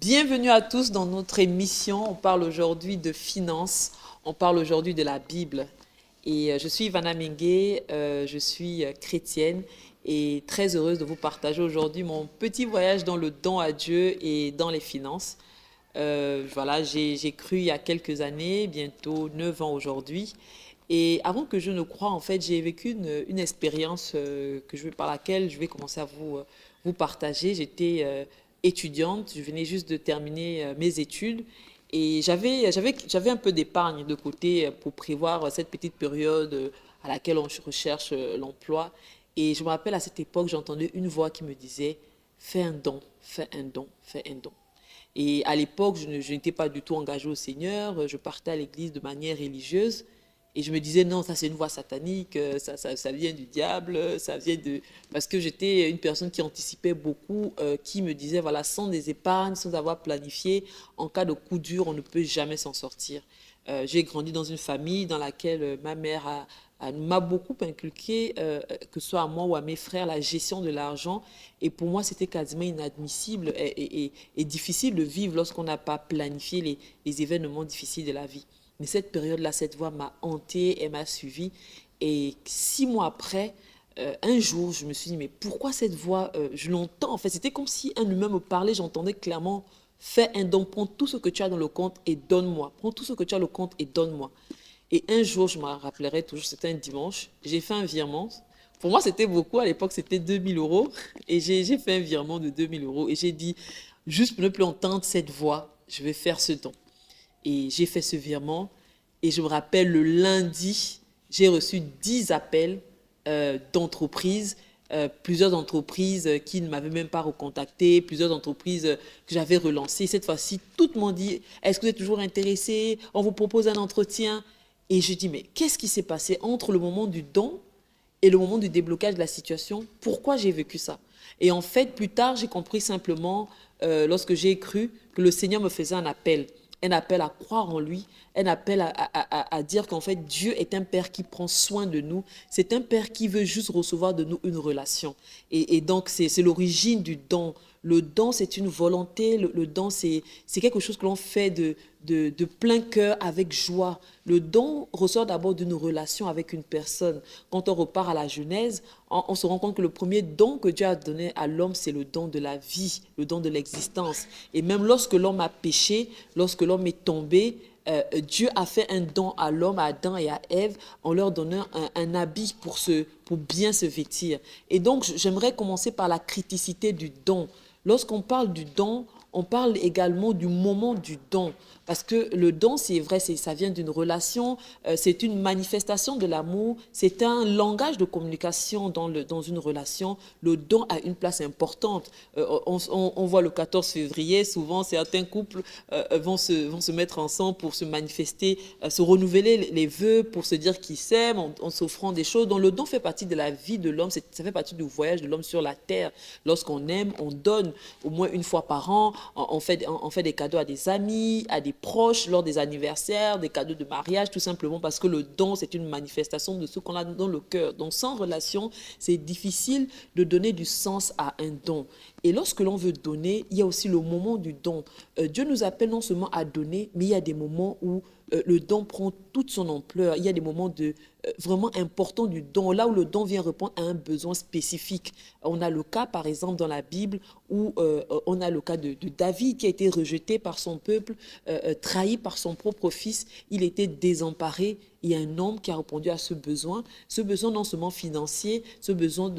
Bienvenue à tous dans notre émission. On parle aujourd'hui de finances, on parle aujourd'hui de la Bible. Et je suis Ivana Mengue, je suis chrétienne et très heureuse de vous partager aujourd'hui mon petit voyage dans le don à Dieu et dans les finances. Voilà, j'ai cru il y a quelques années, bientôt 9 ans aujourd'hui. Et avant que je ne croie, en fait, j'ai vécu une expérience par laquelle je vais commencer à vous partager. J'étais étudiante, je venais juste de terminer mes études et j'avais un peu d'épargne de côté pour prévoir cette petite période à laquelle on recherche l'emploi. Et je me rappelle à cette époque, j'entendais une voix qui me disait, fais un don, fais un don, fais un don. Et à l'époque, je n'étais pas du tout engagée au Seigneur, je partais à l'église de manière religieuse. Et je me disais, non, ça c'est une voix satanique, ça vient du diable, ça vient de... Parce que j'étais une personne qui anticipait beaucoup, qui me disait, voilà, sans des épargnes, sans avoir planifié, en cas de coup dur, on ne peut jamais s'en sortir. J'ai grandi dans une famille dans laquelle ma mère m'a beaucoup inculqué, que ce soit à moi ou à mes frères, la gestion de l'argent. Et pour moi, c'était quasiment inadmissible et difficile de vivre lorsqu'on n'a pas planifié les événements difficiles de la vie. Mais cette période-là, cette voix m'a hantée, elle m'a suivie. Et 6 mois après, un jour, je me suis dit, mais pourquoi cette voix, je l'entends en fait, c'était comme si un humain me parlait, j'entendais clairement, fais un don, prends tout ce que tu as dans le compte et donne-moi. Prends tout ce que tu as dans le compte et donne-moi. Et un jour, je me rappellerai toujours, c'était un dimanche, j'ai fait un virement. Pour moi, c'était beaucoup, à l'époque, c'était 2 000 euros. Et j'ai fait un virement de 2 000 euros. Et j'ai dit, juste pour ne plus entendre cette voix, je vais faire ce don. Et j'ai fait ce virement. Et je me rappelle, le lundi, j'ai reçu 10 appels d'entreprises, plusieurs entreprises qui ne m'avaient même pas recontacté, plusieurs entreprises que j'avais relancées. Cette fois-ci, toutes m'ont dit, est-ce que vous êtes toujours intéressé? On vous propose un entretien. Et je dis, mais qu'est-ce qui s'est passé entre le moment du don et le moment du déblocage de la situation? Pourquoi j'ai vécu ça? Et en fait, plus tard, j'ai compris simplement, lorsque j'ai cru, que le Seigneur me faisait un appel à croire en lui, un appel à dire qu'en fait, Dieu est un Père qui prend soin de nous. C'est un Père qui veut juste recevoir de nous une relation. Et donc, c'est l'origine du don. Le don, c'est une volonté. Le don, c'est quelque chose que l'on fait de plein cœur, avec joie. Le don ressort d'abord d'une relation avec une personne. Quand on repart à la Genèse, on se rend compte que le premier don que Dieu a donné à l'homme, c'est le don de la vie, le don de l'existence. Et même lorsque l'homme a péché, lorsque l'homme est tombé, Dieu a fait un don à l'homme, à Adam et à Ève, en leur donnant un habit pour bien se vêtir. Et donc, j'aimerais commencer par la criticité du don. Lorsqu'on parle du don, on parle également du moment du don. Parce que le don, c'est vrai, ça vient d'une relation, c'est une manifestation de l'amour, c'est un langage de communication dans une relation. Le don a une place importante. On voit le 14 février, souvent certains couples vont se mettre ensemble pour se manifester, se renouveler les vœux, pour se dire qu'ils s'aiment, en s'offrant des choses. Donc le don fait partie de la vie de l'homme, ça fait partie du voyage de l'homme sur la terre. Lorsqu'on aime, on donne au moins une fois par an, on fait des cadeaux à des amis, à des proches, lors des anniversaires, des cadeaux de mariage, tout simplement parce que le don, c'est une manifestation de ce qu'on a dans le cœur. Donc sans relation, c'est difficile de donner du sens à un don. Et lorsque l'on veut donner, il y a aussi le moment du don. Dieu nous appelle non seulement à donner, mais il y a des moments où le don prend toute son ampleur. Il y a des moments vraiment importants du don, là où le don vient répondre à un besoin spécifique. On a le cas, par exemple, dans la Bible, où on a le cas de David qui a été rejeté par son peuple, trahi par son propre fils. Il était désemparé. Il y a un homme qui a répondu à ce besoin non seulement financier, ce besoin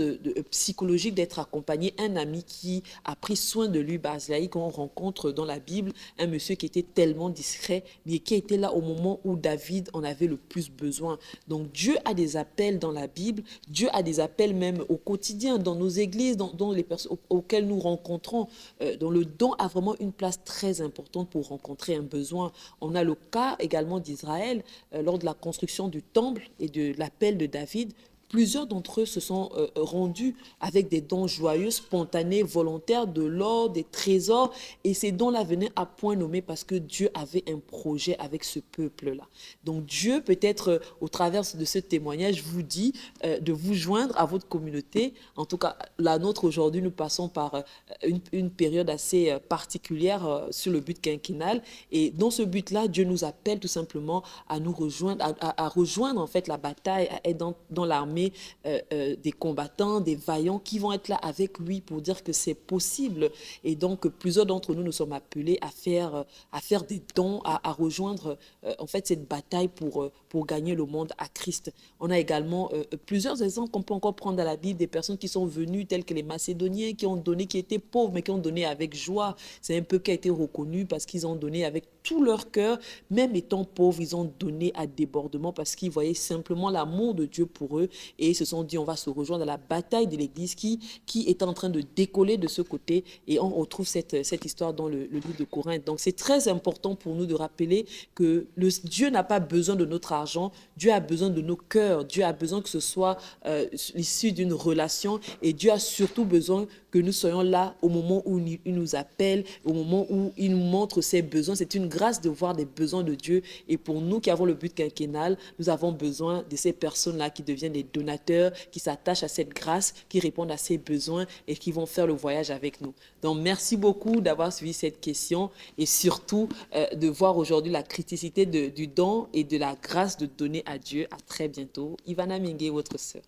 psychologique d'être accompagné, un ami qui a pris soin de lui, Barzillai, qu'on rencontre dans la Bible, un monsieur qui était tellement discret, mais qui était là au moment où David en avait le plus besoin. Donc Dieu a des appels dans la Bible, Dieu a des appels même au quotidien, dans nos églises, dans les personnes auxquelles nous rencontrons. Donc le don a vraiment une place très importante pour rencontrer un besoin. On a le cas également d'Israël, lors de la construction du temple et de l'appel de David. plusieurs d'entre eux se sont rendus avec des dons joyeux, spontanés, volontaires, de l'or, des trésors. Et ces dons-là venaient à point nommé parce que Dieu avait un projet avec ce peuple-là. Donc Dieu, peut-être au travers de ce témoignage, vous dit de vous joindre à votre communauté. En tout cas, la nôtre aujourd'hui, nous passons par une période assez particulière sur le but quinquennal. Et dans ce but-là, Dieu nous appelle tout simplement à nous rejoindre, à rejoindre en fait la bataille, à être dans l'armée des combattants, des vaillants qui vont être là avec lui pour dire que c'est possible. Et donc, plusieurs d'entre nous, nous sommes appelés à faire des dons, à rejoindre en fait cette bataille pour gagner le monde à Christ. On a également plusieurs exemples qu'on peut encore prendre dans la Bible, des personnes qui sont venues, telles que les Macédoniens, qui ont donné, qui étaient pauvres, mais qui ont donné avec joie. C'est un peuple qui a été reconnu parce qu'ils ont donné avec tout leur cœur, même étant pauvres, ils ont donné à débordement parce qu'ils voyaient simplement l'amour de Dieu pour eux et ils se sont dit on va se rejoindre dans la bataille de l'Église qui est en train de décoller de ce côté et on retrouve cette histoire dans le livre de Corinthe. Donc c'est très important pour nous de rappeler que Dieu n'a pas besoin de notre argent, Dieu a besoin de nos cœurs, Dieu a besoin que ce soit issu d'une relation et Dieu a surtout besoin que nous soyons là au moment où il nous appelle, au moment où il nous montre ses besoins. C'est une grâce de voir des besoins de Dieu. Et pour nous qui avons le but quinquennal, nous avons besoin de ces personnes-là qui deviennent des donateurs, qui s'attachent à cette grâce, qui répondent à ces besoins et qui vont faire le voyage avec nous. Donc, merci beaucoup d'avoir suivi cette question et surtout de voir aujourd'hui la criticité du don et de la grâce de donner à Dieu. À très bientôt. Ivana Mingue, votre sœur.